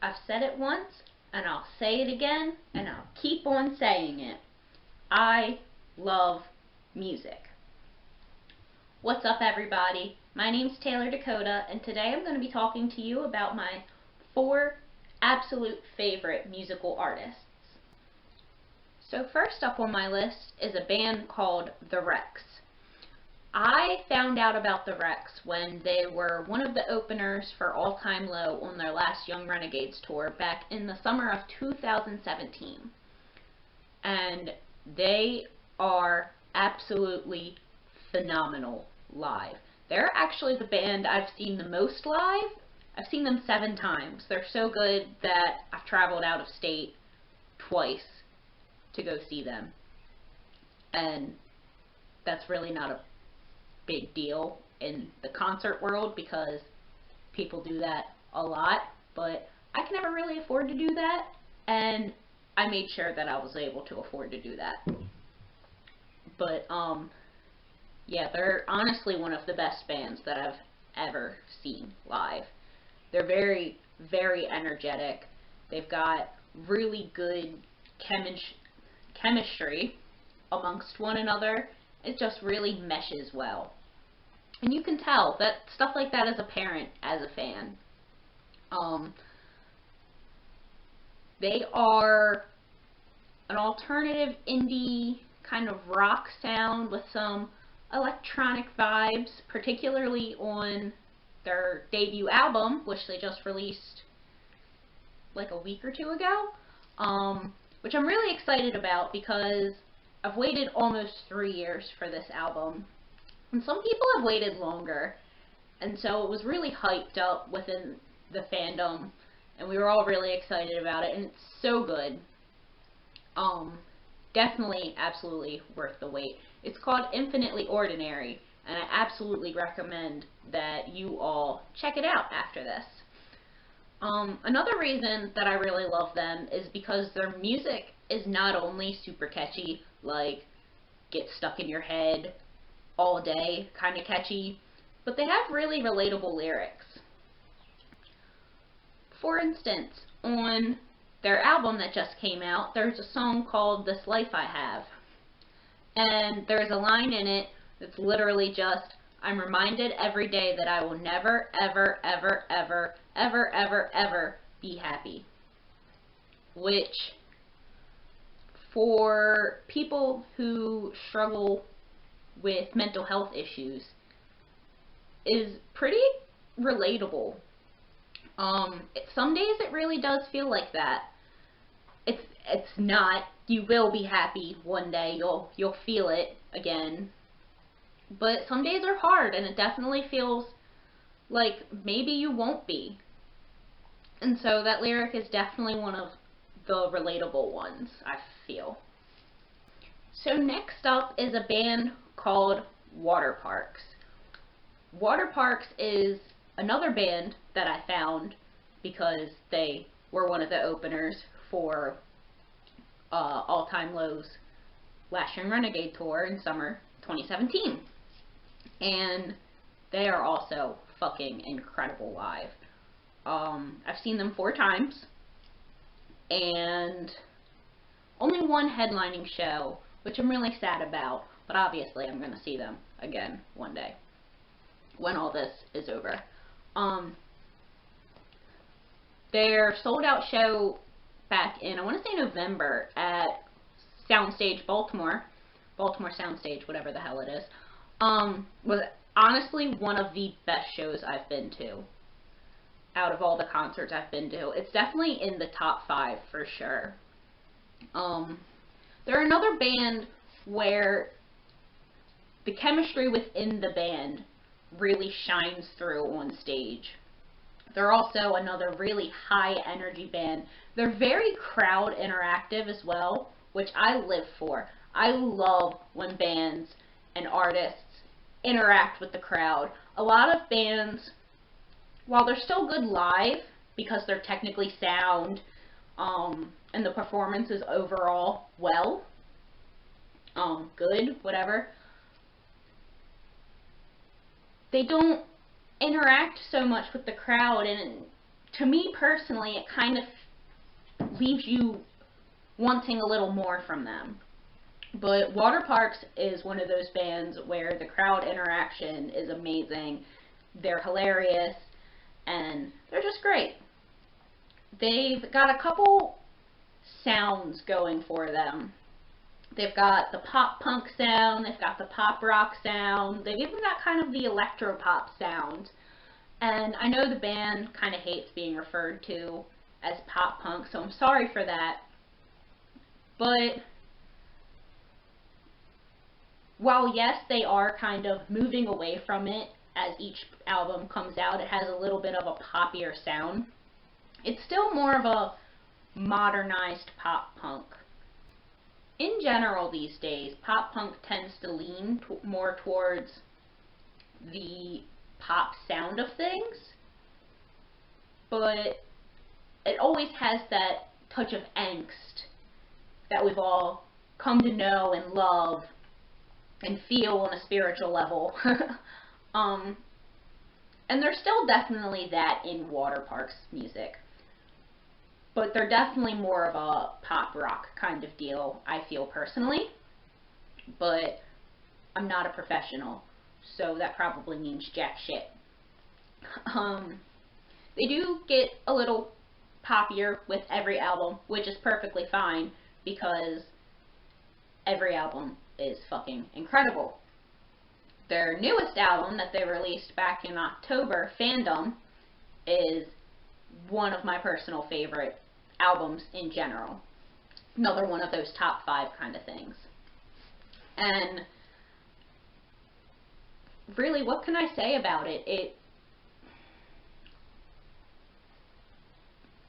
I've said it once, and I'll say it again, and I'll keep on saying it. I love music. What's up, everybody? My name's Taylor Dakota, and today I'm going to be talking to you about my 4 absolute favorite musical artists. So first up on my list is a band called The Wrecks. I found out about The Wrecks when they were one of the openers for All Time Low on their last Young Renegades tour back in the summer of 2017. And they are absolutely phenomenal live. They're actually the band I've seen the most live. I've seen them 7 times. They're so good that I've traveled out of state twice to go see them. And that's really not a big deal in the concert world because people do that a lot, but I can never really afford to do that, and I made sure that I was able to afford to do that. But yeah, they're honestly one of the best bands that I've ever seen live. They're very, very energetic. They've got really good chemistry amongst one another. It just really meshes well. And you can tell that stuff like that is apparent as a fan. They are an alternative indie kind of rock sound with some electronic vibes, particularly on their debut album, which they just released like a week or 2 ago, which I'm really excited about because I've waited almost 3 years for this album. And some people have waited longer, and so it was really hyped up within the fandom, and we were all really excited about it, and it's so good. Definitely, absolutely worth the wait. It's called Infinitely Ordinary, and I absolutely recommend that you all check it out after this. Another reason that I really love them is because their music is not only super catchy, like Get Stuck in Your Head, All Day, kind of catchy, but they have really relatable lyrics. For instance, on their album that just came out, there's a song called This Life I Have, and there's a line in it that's literally just, I'm reminded every day that I will never, ever, ever, ever, ever, ever, ever be happy. Which, for people who struggle with mental health issues, is pretty relatable. Some days it really does feel like that. It's not. You will be happy one day. You'll feel it again. But some days are hard, and it definitely feels like maybe you won't be. And so that lyric is definitely one of the relatable ones, I feel. So next up is a band called Waterparks. Waterparks is another band that I found because they were one of the openers for All Time Low's Last Young Renegade tour in summer 2017. And they are also fucking incredible live. I've seen them 4 times, and only one headlining show, which I'm really sad about, but obviously I'm going to see them again one day when all this is over. Their sold out show back in, I want to say November, at Soundstage Baltimore Soundstage, whatever the hell it is, was honestly one of the best shows I've been to out of all the concerts I've been to. It's definitely in the top 5 for sure. They're another band where the chemistry within the band really shines through on stage. They're also another really high energy band. They're very crowd interactive as well, which I live for. I love when bands and artists interact with the crowd. A lot of bands, while they're still good live because they're technically sound, and the performance is overall good, whatever, they don't interact so much with the crowd, and to me personally, it kind of leaves you wanting a little more from them. But Waterparks is one of those bands where the crowd interaction is amazing. They're hilarious, and they're just great. They've got a couple sounds going for them. They've got the pop punk sound, they've got the pop rock sound, they've even got kind of the electro pop sound. And I know the band kind of hates being referred to as pop punk, so I'm sorry for that. But while yes, they are kind of moving away from it as each album comes out, it has a little bit of a poppier sound. It's still more of a modernized pop punk. In general these days, pop punk tends to lean more towards the pop sound of things, but it always has that touch of angst that we've all come to know and love and feel on a spiritual level. And there's still definitely that in Waterparks music, but they're definitely more of a pop rock kind of deal, I feel personally, but I'm not a professional, so that probably means jack shit. They do get a little poppier with every album, which is perfectly fine because every album is fucking incredible. Their newest album that they released back in October, Fandom, is one of my personal favorite albums in general. Another one of those top 5 kind of things. And really, what can I say about it?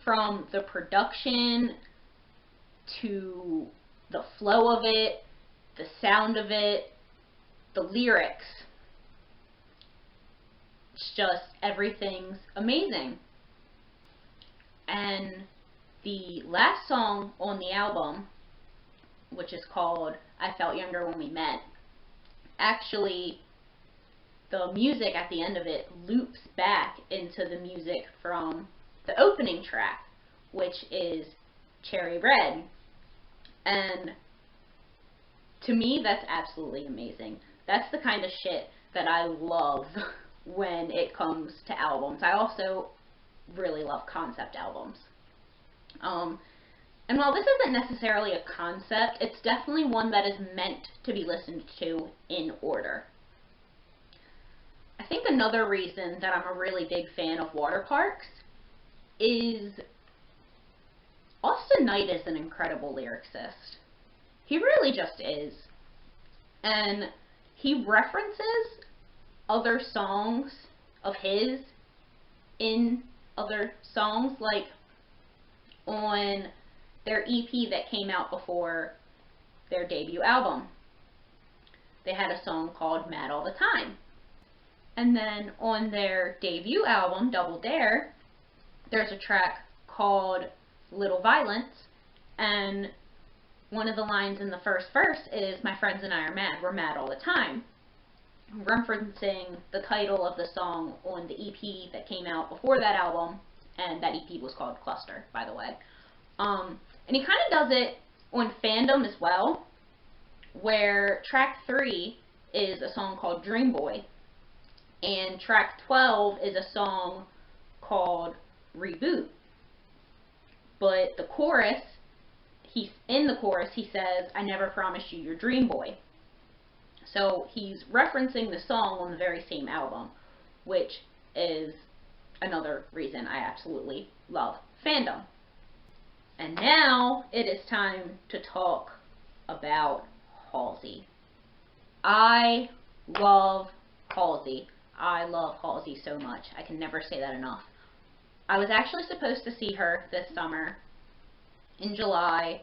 From the production to the flow of it, the sound of it, the lyrics, it's just, everything's amazing. And the last song on the album, which is called I Felt Younger When We Met, actually, the music at the end of it loops back into the music from the opening track, which is Cherry Red. And to me, that's absolutely amazing. That's the kind of shit that I love when it comes to albums. I also really love concept albums. And while this isn't necessarily a concept, it's definitely one that is meant to be listened to in order. I think another reason that I'm a really big fan of Waterparks is Austin Knight is an incredible lyricist. He really just is. And he references other songs of his in other songs, like on their EP that came out before their debut album. They had a song called Mad All the Time. And then on their debut album, Double Dare, there's a track called Little Violence, and one of the lines in the first verse is, "My friends and I are mad, we're mad all the time," referencing the title of the song on the EP that came out before that album, and that EP was called Cluster, by the way. And he kind of does it on Fandom as well, where track 3 is a song called Dream Boy, and track 12 is a song called Reboot. But the chorus, in the chorus he says, "I never promised you your dream boy." So he's referencing the song on the very same album, which is another reason I absolutely love Fandom. And now it is time to talk about Halsey. I love Halsey. I love Halsey so much. I can never say that enough. I was actually supposed to see her this summer in July,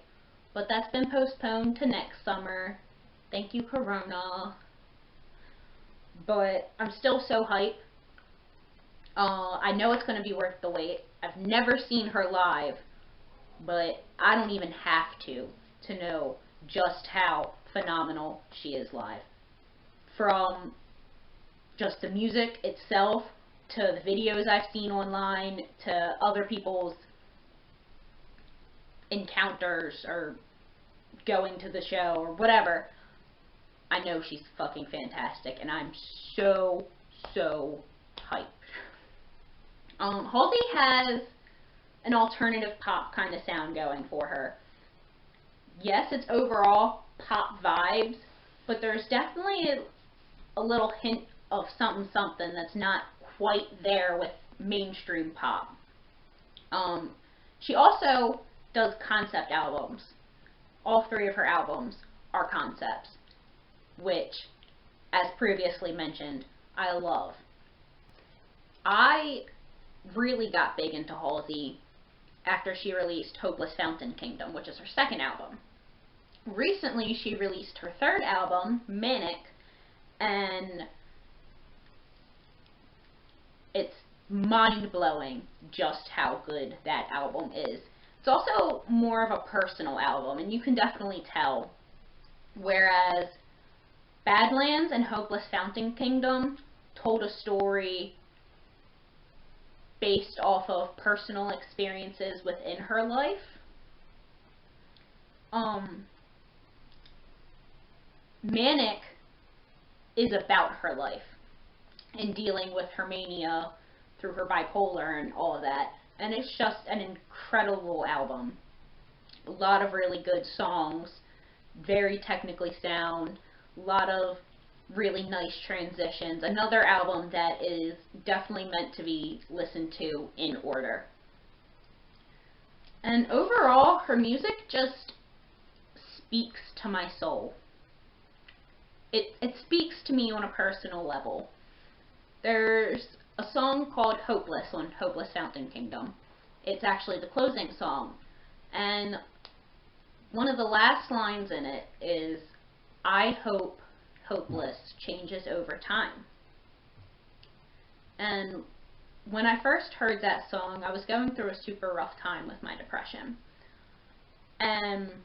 but that's been postponed to next summer. Thank you, Corona. But I'm still so hyped. I know it's going to be worth the wait. I've never seen her live, but I don't even have to know just how phenomenal she is live. From just the music itself, to the videos I've seen online, to other people's encounters or going to the show or whatever, I know she's fucking fantastic, and I'm so hyped. Halsey has an alternative pop kind of sound going for her. Yes, it's overall pop vibes, but there's definitely a little hint of something that's not quite there with mainstream pop. She also does concept albums. All 3 of her albums are concepts, which, as previously mentioned, I love. I really got big into Halsey after she released Hopeless Fountain Kingdom, which is her 2nd album. Recently, she released her 3rd album, Manic, and it's mind-blowing just how good that album is. It's also more of a personal album, and you can definitely tell, whereas Badlands and Hopeless Fountain Kingdom told a story based off of personal experiences within her life. Manic is about her life and dealing with her mania through her bipolar and all of that, and it's just an incredible album. A lot of really good songs, very technically sound, a lot of really nice transitions. Another album that is definitely meant to be listened to in order. And overall, her music just speaks to my soul. It speaks to me on a personal level. There's a song called Hopeless on Hopeless Fountain Kingdom. It's actually the closing song. And one of the last lines in it is, "I hope hopeless changes over time." And when I first heard that song, I was going through a super rough time with my depression. And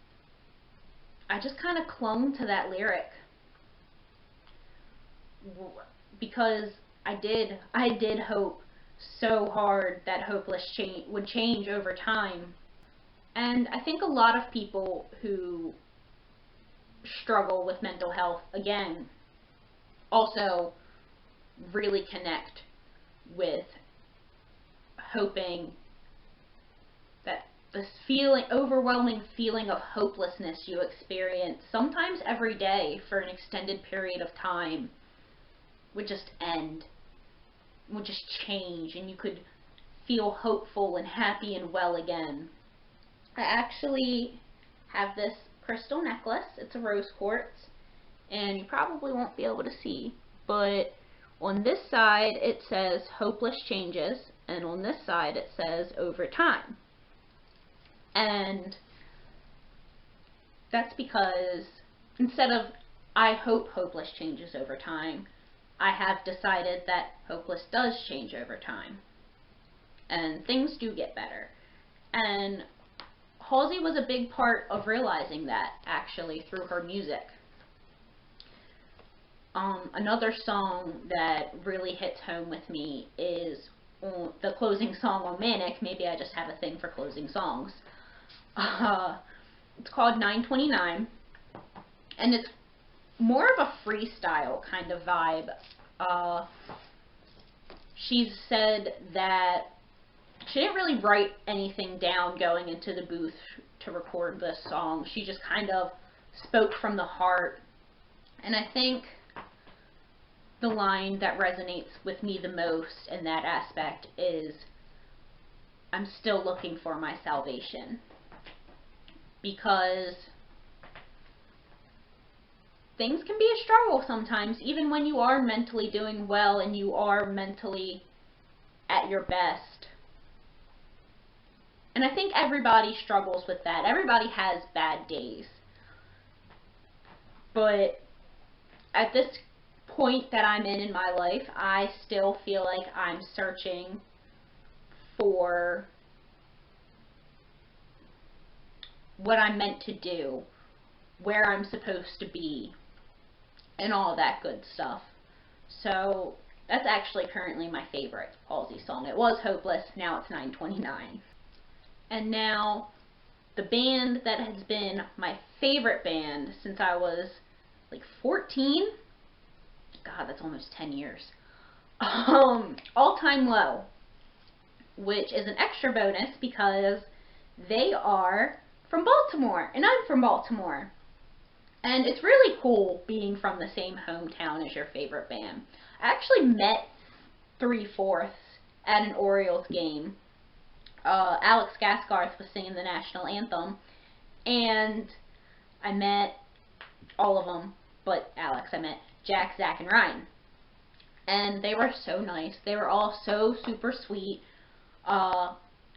I just kind of clung to that lyric because I did hope so hard that hopeless would change over time. And I think a lot of people who struggle with mental health, again, also really connect with hoping that this overwhelming feeling of hopelessness you experience, sometimes every day for an extended period of time, would just end, would just change, and you could feel hopeful and happy and well again. I actually have this crystal necklace. It's a rose quartz, and you probably won't be able to see, but on this side it says hopeless changes, and on this side it says over time. And that's because instead of I hope hopeless changes over time, I have decided that hopeless does change over time, and things do get better. And Halsey was a big part of realizing that, actually, through her music. Another song that really hits home with me is the closing song on Manic. Maybe I just have a thing for closing songs. It's called 929, and it's more of a freestyle kind of vibe. She said that she didn't really write anything down going into the booth to record this song. She just kind of spoke from the heart. And I think the line that resonates with me the most in that aspect is, "I'm still looking for my salvation." Because things can be a struggle sometimes, even when you are mentally doing well and you are mentally at your best. And I think everybody struggles with that. Everybody has bad days. But at this point that I'm in my life, I still feel like I'm searching for what I'm meant to do, where I'm supposed to be, and all that good stuff. So That's actually currently my favorite Halsey song. It was Hopeless, now it's 929. And now, the band that has been my favorite band since I was like 14. God, that's almost 10 years. All Time Low, which is an extra bonus because they are from Baltimore, and I'm from Baltimore. And it's really cool being from the same hometown as your favorite band. I actually met 3/4 at an Orioles game. Alex Gaskarth was singing the national anthem, and I met all of them, but Alex. I met Jack, Zach, and Ryan. And they were so nice. They were all so super sweet.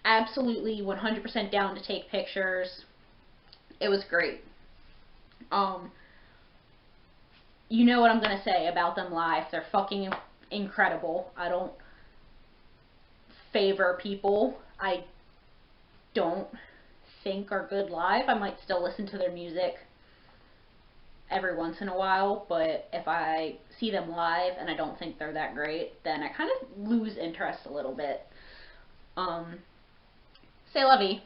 Absolutely 100% down to take pictures. It was great. You know what I'm going to say about them live. They're fucking incredible. I don't favor people I don't think are good live. I might still listen to their music every once in a while, but if I see them live and I don't think they're that great, then I kind of lose interest a little bit. C'est la vie.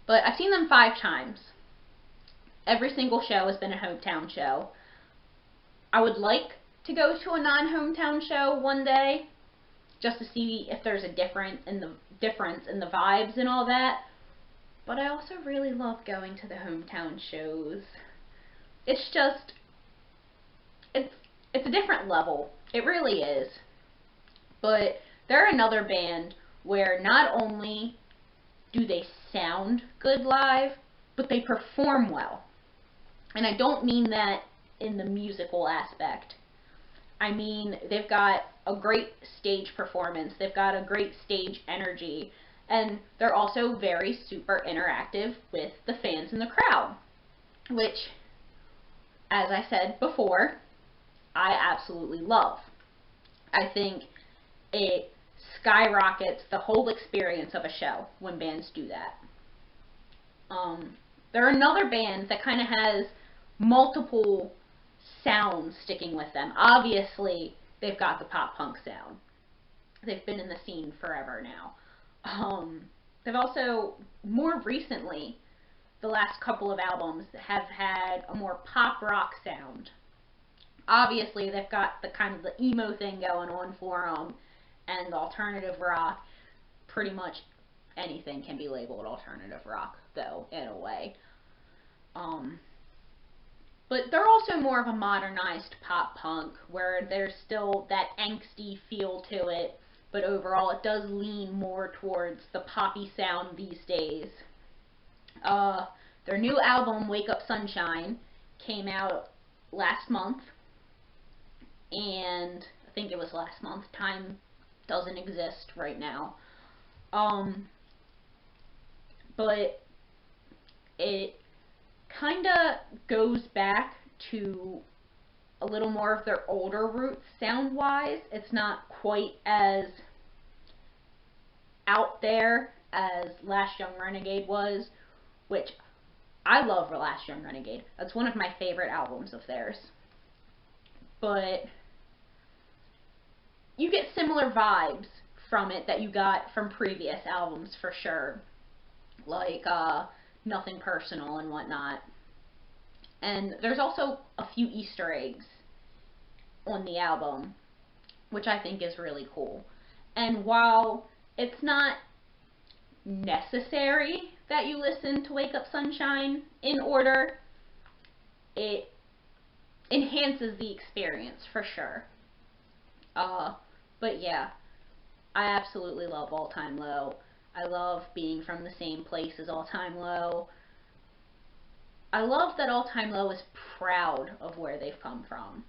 But I've seen them 5 times. Every single show has been a hometown show. I would like to go to a non-hometown show one day, just to see if there's a difference in the vibes and all that. But I also really love going to the hometown shows. It's just, it's a different level. It really is. But they're another band where not only do they sound good live, but they perform well. And I don't mean that in the musical aspect. I mean, they've got a great stage performance, they've got a great stage energy, and they're also very super interactive with the fans in the crowd, which, as I said before, I absolutely love. I think it skyrockets the whole experience of a show when bands do that. They're another band that kind of has multiple sounds sticking with them. Obviously, they've got the pop-punk sound. They've been in the scene forever now. They've also, more recently, the last couple of albums have had a more pop-rock sound. Obviously, they've got the kind of the emo thing going on for them, and the alternative rock. Pretty much anything can be labeled alternative rock, though, in a way. But they're also more of a modernized pop-punk, where there's still that angsty feel to it, but overall it does lean more towards the poppy sound these days. Their new album, Wake Up Sunshine, came out last month, and I think it was last month. Time doesn't exist right now. But it kind of goes back to a little more of their older roots sound-wise. It's not quite as out there as Last Young Renegade was, which I love Last Young Renegade. That's one of my favorite albums of theirs. But you get similar vibes from it that you got from previous albums for sure. Like Nothing Personal and whatnot. And there's also a few Easter eggs on the album, which I think is really cool. And while it's not necessary that you listen to Wake Up Sunshine in order, it enhances the experience for sure. But yeah, I absolutely love All Time Low. I love being from the same place as All Time Low. I love that All Time Low is proud of where they've come from.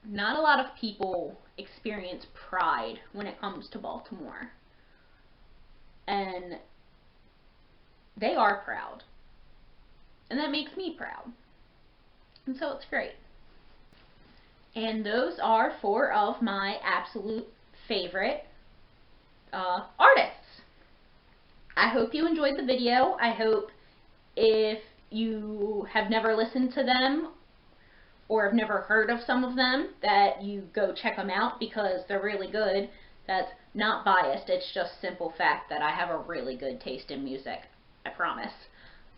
Not a lot of people experience pride when it comes to Baltimore. And they are proud. And that makes me proud. And so it's great. And those are 4 of my absolute favorite artists. I hope you enjoyed the video. I hope if you have never listened to them or have never heard of some of them, that you go check them out because they're really good. That's not biased, it's just simple fact that I have a really good taste in music. I promise.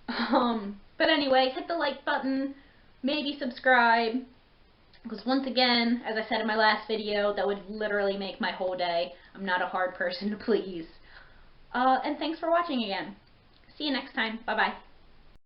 But anyway, hit the like button, maybe subscribe, because once again, as I said in my last video, that would literally make my whole day. I'm not a hard person to please. And thanks for watching again. See you next time. Bye-bye.